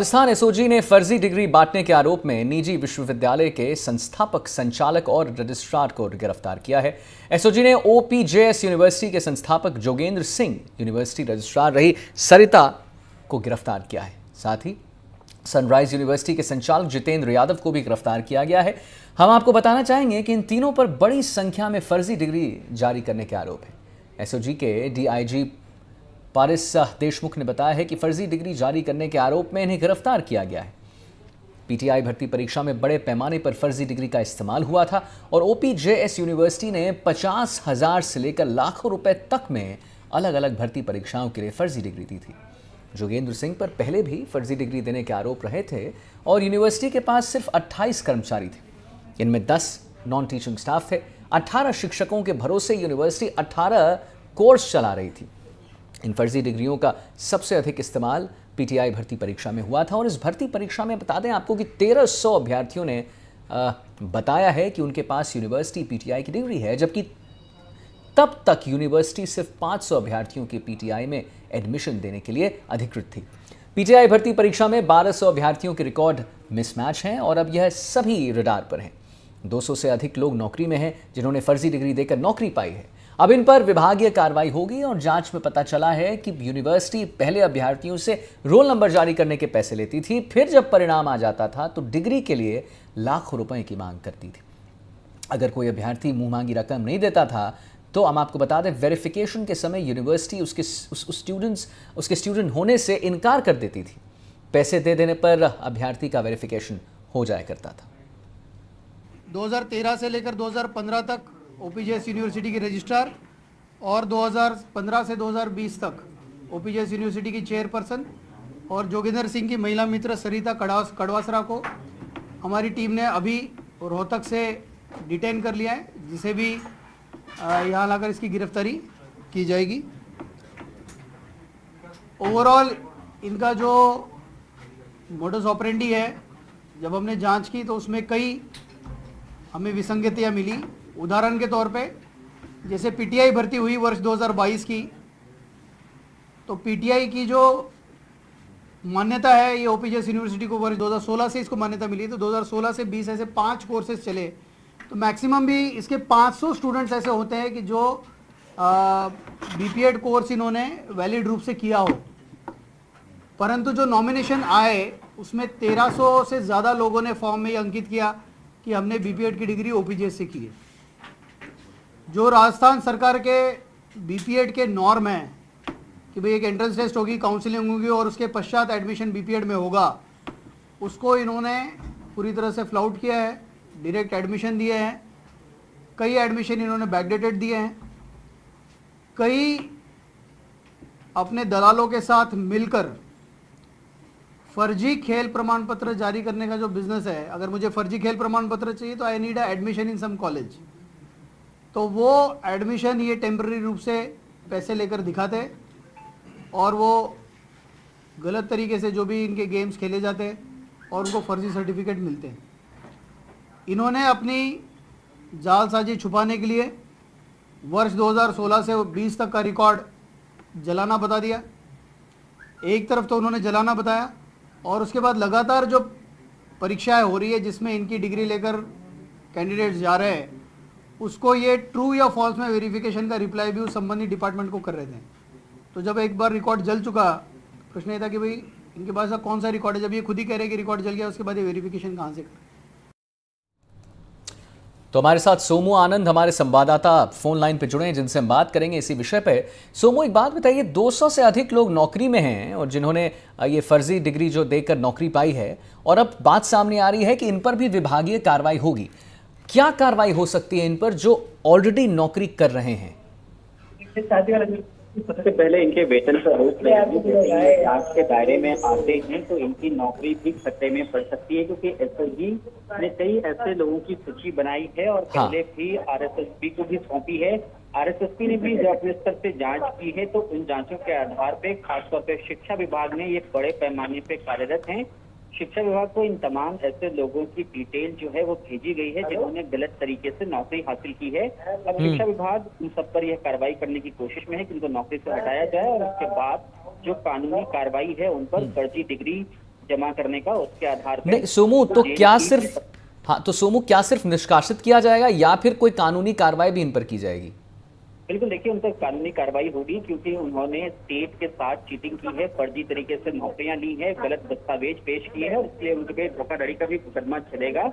Rajasthan SOG ने फर्जी degree बांटने के आरोप में निजी विश्वविद्यालय के संस्थापक, संचालक और रजिस्ट्रार को गिरफ्तार किया है। एसओजी ने ओपीजेएस यूनिवर्सिटी के संस्थापक जोगेंद्र सिंह, यूनिवर्सिटी रजिस्ट्रार रही सरिता को गिरफ्तार किया है। साथ ही सनराइज यूनिवर्सिटी के संचालक जितेंद्र यादव को भी गिरफ्तार किया गया है। हम आपको बताना चाहेंगे कि इन तीनों पर बड़ी संख्या में फर्जी डिग्री जारी करने के आरोप है। एसओजी के डीआईजी पारिस देशमुख ने बताया है कि फर्जी डिग्री जारी करने के आरोप में इन्हें गिरफ्तार किया गया है। पीटीआई भर्ती परीक्षा में बड़े पैमाने पर फर्जी डिग्री का इस्तेमाल हुआ था और ओपीजेएस यूनिवर्सिटी ने 50,000 से लेकर लाखों रुपए तक में अलग अलग भर्ती परीक्षाओं के लिए फर्जी डिग्री दी थी। जोगेंद्र सिंह पर पहले भी फर्जी डिग्री देने के आरोप रहे थे और यूनिवर्सिटी के पास सिर्फ 28 कर्मचारी थे। इनमें 10 नॉन टीचिंग स्टाफ थे। 18 शिक्षकों के भरोसे यूनिवर्सिटी 18 कोर्स चला रही थी। इन फर्जी डिग्रियों का सबसे अधिक इस्तेमाल पीटीआई भर्ती परीक्षा में हुआ था और इस भर्ती परीक्षा में बता दें आपको कि 1300 अभ्यर्थियों ने बताया है कि उनके पास यूनिवर्सिटी पीटीआई की डिग्री है, जबकि तब तक यूनिवर्सिटी सिर्फ 500 अभ्यर्थियों के पीटीआई में एडमिशन देने के लिए अधिकृत थी। पीटीआई भर्ती परीक्षा में 1200 अभ्यर्थियों के रिकॉर्ड मिसमैच हैं और अब यह सभी रडार पर हैं। 200 से अधिक लोग नौकरी में हैं जिन्होंने फर्जी डिग्री देकर नौकरी पाई है। अब इन पर विभागीय कार्रवाई होगी और जांच में पता चला है कि यूनिवर्सिटी पहले अभ्यर्थियों से रोल नंबर जारी करने के पैसे लेती थी, फिर जब परिणाम आ जाता था तो डिग्री के लिए लाखों रुपए की मांग करती थी। अगर कोई अभ्यर्थी मुंह मांगी रकम नहीं देता था तो हम आपको बता दें, वेरिफिकेशन के समय यूनिवर्सिटी उसके स्टूडेंट होने से इनकार कर देती थी। पैसे दे देने पर अभ्यर्थी का वेरिफिकेशन हो जाया करता था। 2013 से लेकर 2015 तक ओपीजेएस यूनिवर्सिटी की रजिस्ट्रार और 2015 से 2020 तक ओपीजेएस यूनिवर्सिटी की चेयरपर्सन और जोगेंद्र सिंह की महिला मित्र सरिता कड़वासरा को हमारी टीम ने अभी रोहतक से डिटेन कर लिया है, जिसे भी यहाँ लाकर इसकी गिरफ्तारी की जाएगी। ओवरऑल इनका जो मोडस ऑपरेंडी है, जब हमने जांच की तो उसमें कई हमें विसंगतियाँ मिली। उदाहरण के तौर पे जैसे पीटीआई भर्ती हुई वर्ष 2022 की, तो पीटीआई की जो मान्यता है ये ओपीजेएस यूनिवर्सिटी को वर्ष 2016 से इसको मान्यता मिली। तो 2016 से 20 ऐसे 5 कोर्सेज चले, तो मैक्सिमम भी इसके 500 स्टूडेंट्स ऐसे होते हैं कि जो बीपीएड कोर्स इन्होंने वैलिड रूप से किया हो, परंतु जो नॉमिनेशन आए उसमें 1300 से ज़्यादा लोगों ने फॉर्म में ये अंकित किया कि हमने बीपीएड की डिग्री ओपीजेएस से की है। जो राजस्थान सरकार के बीपीएड के नॉर्म हैं कि भाई एक एंट्रेंस टेस्ट होगी, काउंसलिंग होगी और उसके पश्चात एडमिशन बीपीएड में होगा, उसको इन्होंने पूरी तरह से फ्लाउट किया है। डायरेक्ट एडमिशन दिए हैं, कई एडमिशन इन्होंने बैकडेटेड दिए हैं, कई अपने दलालों के साथ मिलकर फर्जी खेल प्रमाण पत्र जारी करने का जो बिजनेस है, अगर मुझे फर्जी खेल प्रमाण पत्र चाहिए तो I need a admission in some college, तो वो एडमिशन ये टेम्पररी रूप से पैसे लेकर दिखाते और वो गलत तरीके से जो भी इनके गेम्स खेले जाते हैं और उनको फर्जी सर्टिफिकेट मिलते हैं। इन्होंने अपनी जालसाजी छुपाने के लिए वर्ष 2016 से 20 तक का रिकॉर्ड जलाना बता दिया। एक तरफ तो उन्होंने जलाना बताया और उसके बाद लगातार जो परीक्षाएं हो रही है जिसमें इनकी डिग्री लेकर कैंडिडेट्स जा रहे हैं, उसको ये ट्रू या फॉल्स में वेरिफिकेशन का रिप्लाई भी उस संबंधित डिपार्टमेंट को कर रहे थे। तो जब एक बार रिकॉर्ड जल चुका, प्रश्न ये था कि भाई इनके पास कौन सा रिकॉर्ड है। जब ये खुद ही कह रहे हैं कि रिकॉर्ड जल गया, उसके बाद ये वेरिफिकेशन कहाँ से करें। तो हमारे साथ सोमू आनंद हमारे संवाददाता फोन लाइन पे जुड़े हैं, जिनसे हम बात करेंगे इसी विषय पे। सोमू, एक बात बताइए, 200 से अधिक लोग नौकरी में हैं और जिन्होंने ये फर्जी डिग्री जो देकर नौकरी पाई है, और अब बात सामने आ रही है कि इन पर भी विभागीय कार्रवाई होगी। क्या कार्रवाई हो सकती है इन पर जो ऑलरेडी नौकरी कर रहे हैं? सबसे पहले इनके वेतन पर रोक लगाने जांच के दायरे में आते हैं तो इनकी नौकरी भी खतरे में पड़ सकती है, क्योंकि एसओजी ने कई ऐसे लोगों की सूची बनाई है और पहले भी आरएसएसपी को भी सौंपी है। आरएसएसपी ने भी अपने स्तर से जांच की है, तो उन जांचों के आधार पे खासतौर पे शिक्षा विभाग में ये बड़े पैमाने पे कार्यरत हैं। शिक्षा विभाग को इन तमाम ऐसे लोगों की डिटेल जो है वो भेजी गई है जिन्होंने गलत तरीके से नौकरी हासिल की है। अब शिक्षा विभाग उन सब पर यह कार्रवाई करने की कोशिश में है कि उनको नौकरी से हटाया जाए और उसके बाद जो कानूनी कार्रवाई है उन पर फर्जी डिग्री जमा करने का, उसके आधार पर नहीं सोमू, तो JEE क्या की सिर्फ, हाँ तो सोमू क्या सिर्फ निष्कासित किया जाएगा या फिर कोई कानूनी कार्रवाई भी इन पर की जाएगी? बिल्कुल, देखिए उन पर कानूनी कार्रवाई होगी क्योंकि उन्होंने स्टेट के साथ चीटिंग की है, फर्जी तरीके से नौकरियां ली है, गलत दस्तावेज पेश किए हैं, इसलिए उनके पे धोखाधड़ी का भी मुकदमा चलेगा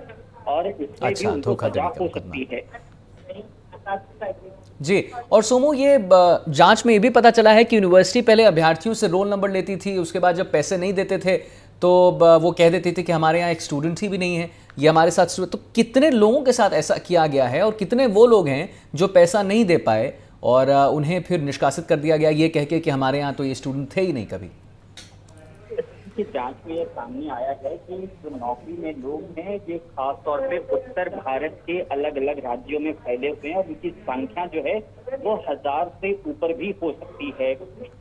और इसमें भी उनको धोखाधड़ी सजा का हो मुकदमा। सकती है। जी, और सोमू ये जांच में ये भी पता चला है कि यूनिवर्सिटी पहले अभ्यर्थियों से रोल नंबर लेती थी, उसके बाद जब पैसे नहीं देते थे तो वो कह देती थी कि हमारे यहाँ एक स्टूडेंट ही भी नहीं है, ये हमारे साथ। तो कितने लोगों के साथ ऐसा किया गया है और कितने वो लोग हैं जो पैसा नहीं दे पाए और उन्हें फिर निष्कासित कर दिया गया ये कह के कि हमारे यहाँ तो ये स्टूडेंट थे ही नहीं कभी? की जांच में यह सामने आया है कि जो नौकरी में लोग हैं ये खास तौर पे उत्तर भारत के अलग अलग राज्यों में फैले हुए हैं और उनकी संख्या जो है वो 1000 से ऊपर भी हो सकती है।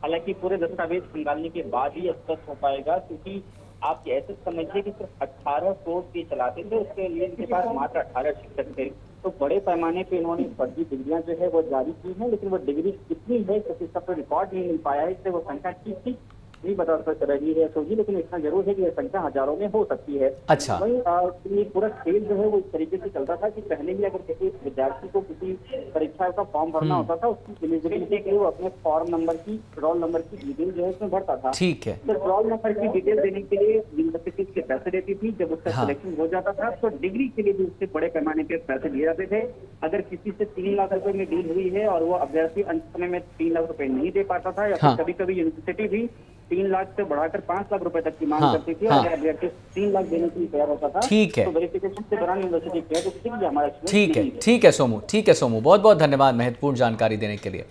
हालांकि पूरे दस्तावेज खंगालने के बाद ही स्पष्ट हो पाएगा, क्योंकि आप ऐसे समझिए कि सिर्फ 18 कोर्स भी चलाते थे, उसके लिए इनके पास मात्र 18 शिक्षक थे। तो बड़े पैमाने पे इन्होंने फर्जी डिग्रियां जो है वो जारी की हैं, लेकिन वो डिग्री कितनी है क्योंकि इसका कोई रिकॉर्ड नहीं मिल पाया है, इससे वो संख्या ठीक नहीं बता सक रही है सोजी, लेकिन इतना जरूर है कि यह संख्या हजारों में हो सकती है। अच्छा। वही ये पूरा खेल जो है वो इस तरीके से चलता था कि पहले ही अगर किसी विद्यार्थी को किसी परीक्षा का फॉर्म भरना होता था, उसकी एलिजिबिलिटी के लिए वो अपने फॉर्म नंबर की, रोल नंबर की डिटेल जो है उसमें भरता था। ठीक है। तो रोल नंबर की डिटेल देने के लिए यूनिवर्सिटी के पैसे देती थी। जब उसका सिलेक्शन हो जाता था तो डिग्री के लिए भी उससे बड़े पैमाने पे पैसे दिए जाते थे। अगर किसी से 3 लाख रुपए में डील हुई है और वो अभ्यर्थी अंत समय में 3 लाख रुपए नहीं दे पाता था, या फिर कभी कभी यूनिवर्सिटी भी 3 लाख से बढ़ाकर 5 लाख रुपए तक की मांग करती थी और अभ्यर्थी 3 लाख देने के लिए तैयार होता था। ठीक है। तो वेरिफिकेशन के दौरान यूनिवर्सिटी कह देती थी कि हमारा ठीक है सोमू, ठीक है सोमू, बहुत बहुत धन्यवाद महत्वपूर्ण जानकारी देने के लिए।